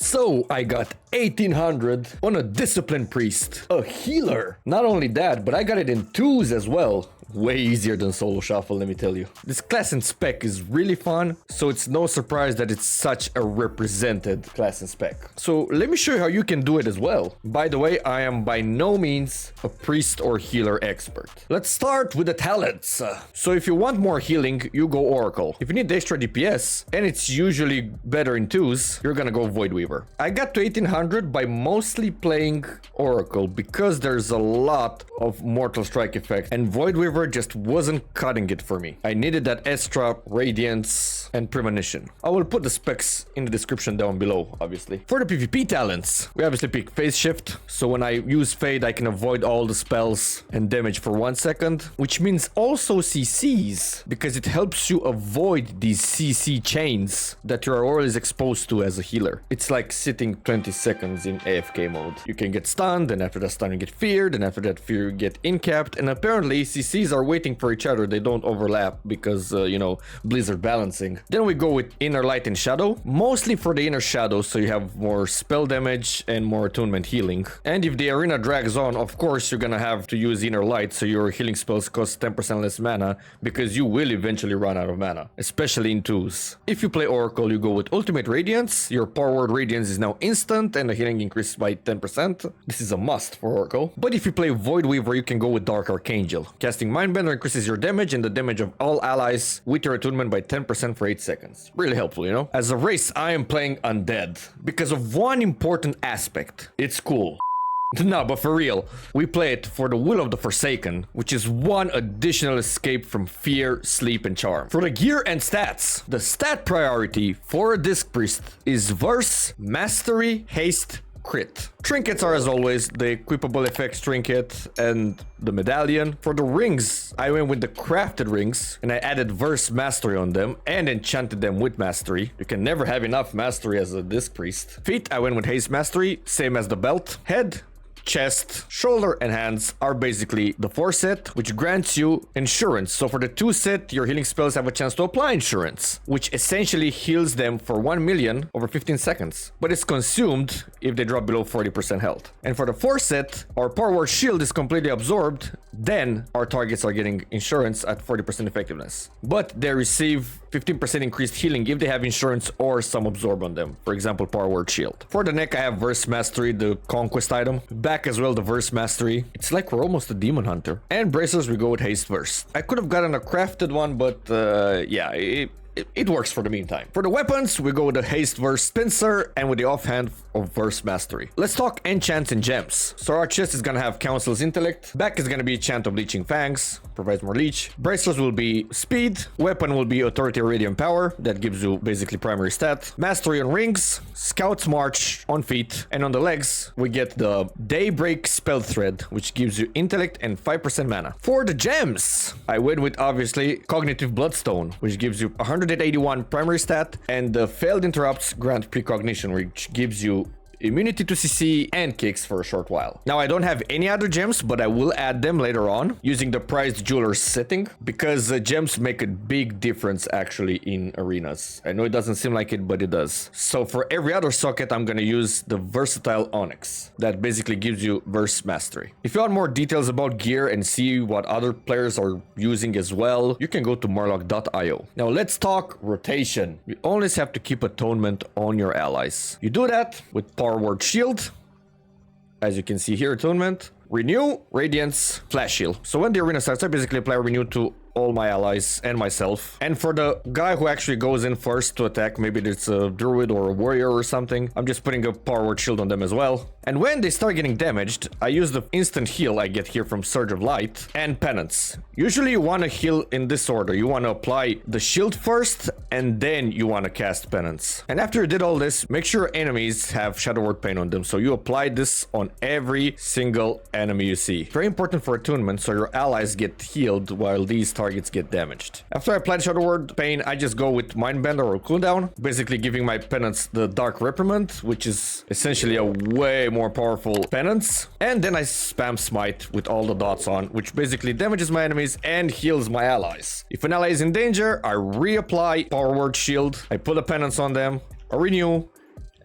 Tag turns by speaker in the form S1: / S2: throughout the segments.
S1: So I got 1800 on a disciplined priest, a healer. Not only that, but I got it in 2s as well. Way easier than solo shuffle, let me tell you. This class and spec is really fun, so it's no surprise that it's such a represented class and spec. So let me show you how you can do it as well. By the way, I am by no means a priest or healer expert. Let's start with the talents. So if you want more healing, you go Oracle. If you need extra DPS, and it's usually better in 2s, you're gonna go Voidweaver. I got to 1800 by mostly playing Oracle because there's a lot of Mortal Strike effect, and Voidweaver just wasn't cutting it for me. I needed that extra radiance and premonition. I will put the specs in the description down below, obviously. For the PvP talents, we obviously pick phase shift. So when I use fade, I can avoid all the spells and damage for 1 second, which means also CCs, because it helps you avoid these CC chains that you are always exposed to as a healer. It's like sitting 20 seconds in AFK mode. You can get stunned, and after that stun you get feared, and after that fear you get incapped, and apparently CCs are waiting for each other. They don't overlap because, you know, Blizzard balancing. Then we go with Inner Light and Shadow, mostly for the Inner Shadow, so you have more spell damage and more attunement healing. And if the arena drags on, of course you're gonna have to use Inner Light, so your healing spells cost 10% less mana, because you will eventually run out of mana, especially in 2s. If you play Oracle, you go with Ultimate Radiance. Your Power Word Radiance is now instant, and the healing increases by 10%. This is a must for Oracle. But if you play Voidweaver, you can go with Dark Archangel. Casting Mindbender increases your damage and the damage of all allies with your attunement by 10% for 8 seconds. Really helpful, you know? As a race, I am playing Undead because of one important aspect. It's cool. No, but for real, we play it for the Will of the Forsaken, which is one additional escape from fear, sleep, and charm. For the gear and stats, the stat priority for a Disc Priest is Verse, Mastery, Haste, Crit. Trinkets are, as always, the equipable effects trinket and the medallion. For the rings, I went with the crafted rings, and I added Verse Mastery on them and enchanted them with Mastery. You can never have enough Mastery as a Disc Priest. Feet, I went with Haste Mastery, same as the belt. Head, chest, shoulder, and hands are basically the 4 set, which grants you insurance. So for the 2 set, your healing spells have a chance to apply insurance, which essentially heals them for 1 million over 15 seconds. But it's consumed if they drop below 40% health. And for the 4 set, our Power Word Shield is completely absorbed. Then our targets are getting insurance at 40% effectiveness. But they receive 15% increased healing if they have insurance or some absorb on them. For example, Power Word Shield. For the neck, I have Verse Mastery, the conquest item. Back as well, the Verse Mastery. It's like we're almost a demon hunter. And bracers, we go with Haste Verse. I could have gotten a crafted one, but yeah, it works for the meantime. For the weapons, we go with the Haste Verse Pincer and with the offhand of Verse Mastery. Let's talk enchants and gems. So our chest is gonna have Council's Intellect. Back is gonna be Chant of Leeching Fangs, provides more leech. Bracers will be Speed. Weapon will be Authority Radiant Power, that gives you basically primary stat. Mastery on rings, Scout's March on feet, and on the legs, we get the Daybreak Spell Thread, which gives you Intellect and 5% mana. For the gems, I went with obviously Cognitive Bloodstone, which gives you 181 primary stat, and the Failed Interrupts grant Precognition, which gives you immunity to CC and kicks for a short while. Now, I don't have any other gems, but I will add them later on using the Prized Jeweler's setting, because gems make a big difference actually in arenas. I know it doesn't seem like it, but it does. So for every other socket, I'm gonna use the Versatile Onyx. That basically gives you Verse Mastery. If you want more details about gear and see what other players are using as well, you can go to Marlock.io. Now let's talk rotation. You always have to keep Atonement on your allies. You do that with Power Word Shield, as you can see here, Attunement, Renew, Radiance, Flash Shield. So when the arena starts, I basically apply Renew to all my allies and myself. And for the guy who actually goes in first to attack, maybe it's a druid or a warrior or something, I'm just putting a Power Word Shield on them as well. And when they start getting damaged, I use the instant heal I get here from Surge of Light and Penance. Usually you want to heal in this order. You want to apply the shield first, and then you want to cast Penance. And after you did all this, make sure enemies have Shadow Word Pain on them. So you apply this on every single enemy you see. Very important for attunement, so your allies get healed while these targets get damaged. After I apply Shadow Word Pain, I just go with Mindbender or Cooldown, basically giving my penance the Dark Reprimand, which is essentially a way more powerful penance. And then I spam Smite with all the dots on, which basically damages my enemies and heals my allies. If an ally is in danger, I reapply Power Word Shield, I put a penance on them, a Renew,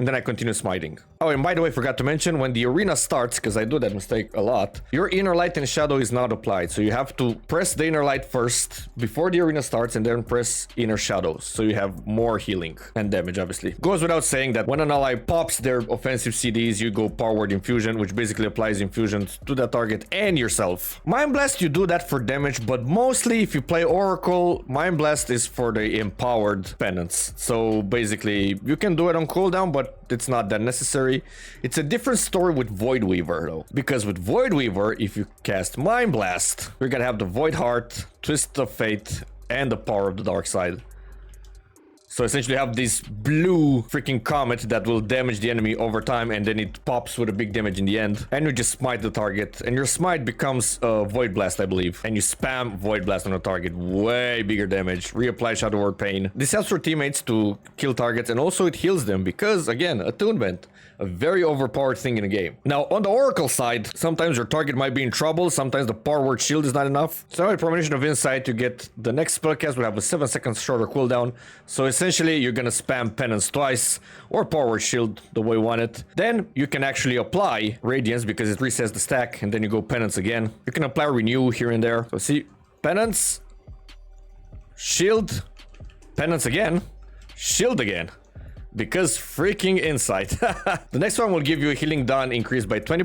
S1: and then I continue smiting. Oh, and by the way, forgot to mention, when the arena starts, because I do that mistake a lot, your inner light and shadow is not applied. So you have to press the inner light first before the arena starts and then press inner shadows. So you have more healing and damage, obviously. Goes without saying that when an ally pops their offensive CDs, you go power word infusion, which basically applies infusions to the target and yourself. Mind Blast, you do that for damage, but mostly if you play Oracle, Mind Blast is for the empowered penance. So basically, you can do it on cooldown, but it's not that necessary. It's a different story with Voidweaver though, because with Voidweaver, if you cast Mind Blast, you're gonna have the Void Heart, Twist of Fate, and the Power of the Dark Side. So essentially you have this blue freaking comet that will damage the enemy over time, and then it pops with a big damage in the end. And you just smite the target, and your smite becomes a Void Blast, I believe. And you spam Void Blast on the target, way bigger damage. Reapply Shadow Word Pain. This helps your teammates to kill targets, and also it heals them because, again, attunement. A very overpowered thing in the game. Now, on the Oracle side, sometimes your target might be in trouble, sometimes the Power Word Shield is not enough. So with Premonition of Insight, you get the next spellcast will have a 7 seconds shorter cooldown. So essentially, you're gonna spam Penance twice, or Power Word Shield the way you want it. Then you can actually apply Radiance because it resets the stack, and then you go Penance again. You can apply Renew here and there. So see, Penance, Shield, Penance again, Shield again. Because freaking Insight. The next one will give you a healing done increased by 20.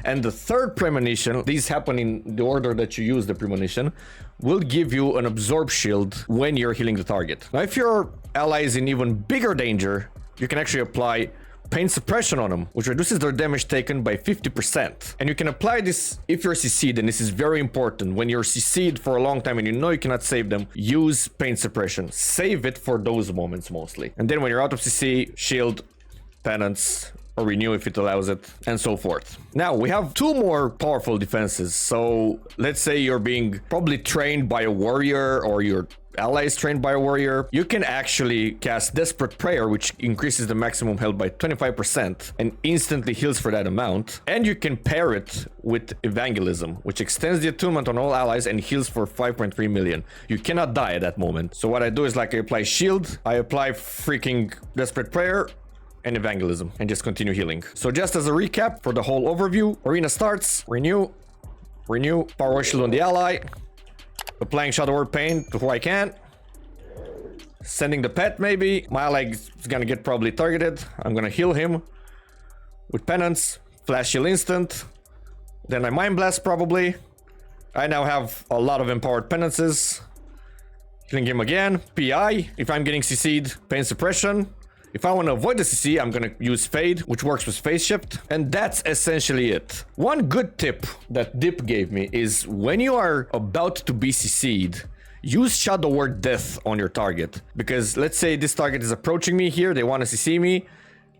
S1: And the third premonition, these happen in the order that you use the premonition, will give you an absorb shield when you're healing the target. Now, if your ally is in even bigger danger, you can actually apply Pain Suppression on them, which reduces their damage taken by 50%. And you can apply this if you're CC'd, and this is very important. When you're CC'd for a long time and you know you cannot save them, use Pain Suppression. Save it for those moments mostly. And then when you're out of CC, Shield, Penance, or Renew if it allows it, and so forth. Now, we have two more powerful defenses. So let's say you're being probably trained by a warrior, or your ally is trained by a warrior. You can actually cast Desperate Prayer, which increases the maximum health by 25% and instantly heals for that amount. And you can pair it with Evangelism, which extends the attunement on all allies and heals for 5.3 million. You cannot die at that moment. So what I do is, like, I apply Shield, I apply freaking Desperate Prayer, and Evangelism, and just continue healing. So just as a recap for the whole overview, arena starts, Renew, Power Word Shield on the ally, applying Shadow Word Pain to who I can, sending the pet maybe, my ally is gonna get probably targeted, I'm gonna heal him with Penance, Flash Heal Instant, then I Mind Blast probably. I now have a lot of empowered penances, healing him again, PI, if I'm getting CC'd, Pain Suppression. If I want to avoid the CC, I'm gonna use Fade, which works with Phase Shift, and that's essentially it. One good tip that Dip gave me is when you are about to be CC'd, use Shadow Word Death on your target. Because let's say this target is approaching me here, they want to CC me,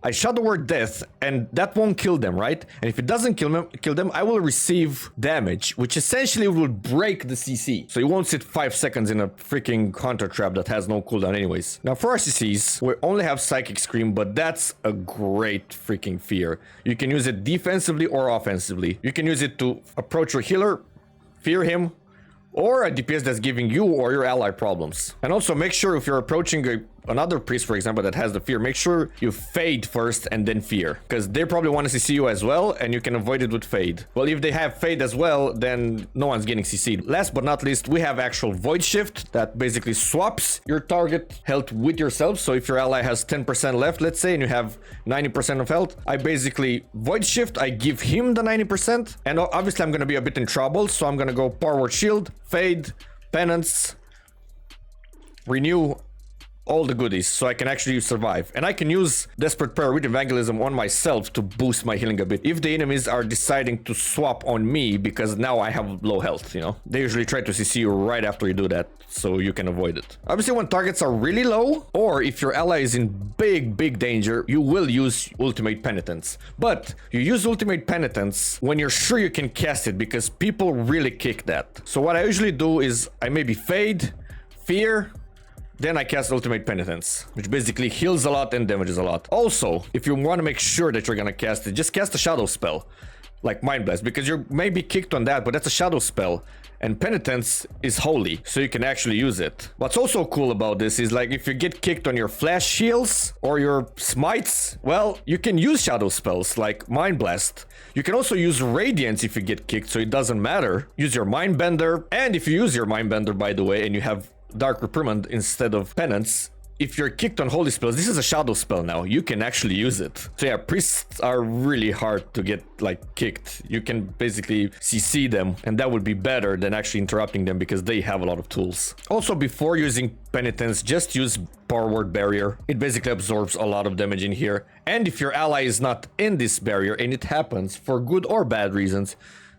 S1: I Shadow Word Death, and that won't kill them, right? And if it doesn't kill them, I will receive damage, which essentially will break the CC. So you won't sit 5 seconds in a freaking Hunter Trap that has no cooldown anyways. Now for our CCs, we only have Psychic Scream, but that's a great freaking fear. You can use it defensively or offensively. You can use it to approach your healer, fear him, or a DPS that's giving you or your ally problems. And also make sure if you're approaching another priest, for example, that has the fear, make sure you fade first and then fear, because they probably want to CC you as well, and you can avoid it with fade. Well, if they have fade as well, then no one's getting CC'd. Last but not least, we have actual Void Shift that basically swaps your target health with yourself. So if your ally has 10% left, let's say, and you have 90% of health, I basically Void Shift, I give him the 90%, and obviously I'm going to be a bit in trouble, so I'm going to go Power Word Shield, Fade, Penance, Renew, all the goodies, so I can actually survive. And I can use Desperate Prayer with Evangelism on myself to boost my healing a bit if the enemies are deciding to swap on me, because now I have low health, you know. They usually try to CC you right after you do that, so you can avoid it. Obviously, when targets are really low, or if your ally is in big danger, you will use Ultimate Penitence. But you use Ultimate Penitence when you're sure you can cast it, because people really kick that. So what I usually do is I maybe Fade, Fear, then I cast Ultimate Penitence, which basically heals a lot and damages a lot. Also, if you want to make sure that you're gonna cast it, just cast a shadow spell, like Mind Blast, because you may be kicked on that, but that's a shadow spell. And penitence is holy, so you can actually use it. What's also cool about this is like if you get kicked on your flash shields or your smites, well, you can use shadow spells like Mind Blast. You can also use Radiance if you get kicked, so it doesn't matter. Use your Mind Bender, and if you use your Mind Bender, by the way, and you have Dark Reprimand instead of Penance, if you're kicked on holy spells, this is a shadow spell now. You can actually use it. So yeah, priests are really hard to get like kicked. You can basically CC them, and that would be better than actually interrupting them because they have a lot of tools. Also, before using penitence, just use Power Word Barrier. It basically absorbs a lot of damage in here. And if your ally is not in this barrier, and it happens for good or bad reasons,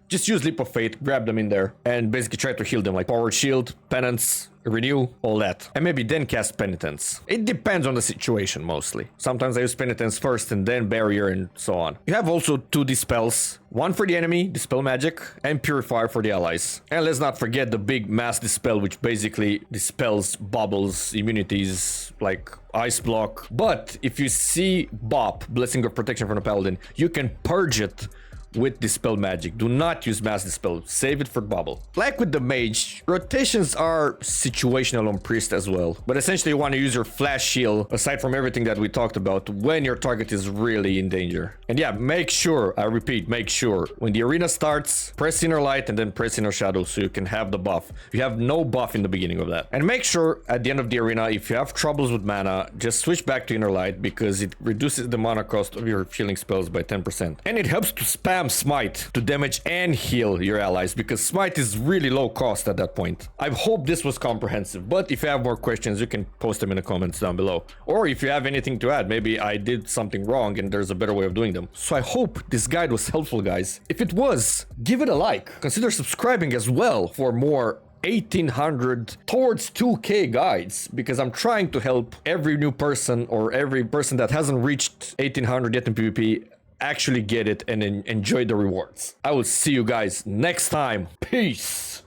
S1: just use Leap of Faith, grab them in there, and basically try to heal them, like Powered Shield, Penance, Renew, all that. And maybe then cast Penitence. It depends on the situation, mostly. Sometimes I use Penitence first, and then Barrier, and so on. You have also 2 Dispels. One for the enemy, Dispel Magic, and Purifier for the allies. And let's not forget the big Mass Dispel, which basically dispels bubbles, immunities, like Ice Block. But if you see Bop, Blessing of Protection from the Paladin, you can purge it with Dispel Magic. Do not use Mass Dispel. Save it for Bubble. Like with the Mage, rotations are situational on Priest as well. But essentially you want to use your Flash Shield, aside from everything that we talked about, when your target is really in danger. And yeah, make sure, I repeat, make sure, when the arena starts, press Inner Light and then press Inner Shadow so you can have the buff. You have no buff in the beginning of that. And make sure at the end of the arena, if you have troubles with mana, just switch back to Inner Light because it reduces the mana cost of your healing spells by 10%. And it helps to spam Smite to damage and heal your allies because Smite is really low cost at that point. I hope this was comprehensive, but if you have more questions, you can post them in the comments down below. Or if you have anything to add, maybe I did something wrong and there's a better way of doing them. So I hope this guide was helpful, guys. If it was, give it a like. Consider subscribing as well for more 1800 towards 2k guides, because I'm trying to help every new person or every person that hasn't reached 1800 yet in PvP actually get it and enjoy the rewards. I will see you guys next time. Peace.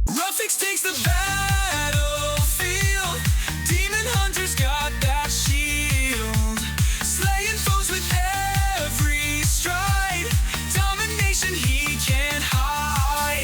S2: Ruffix takes the battle.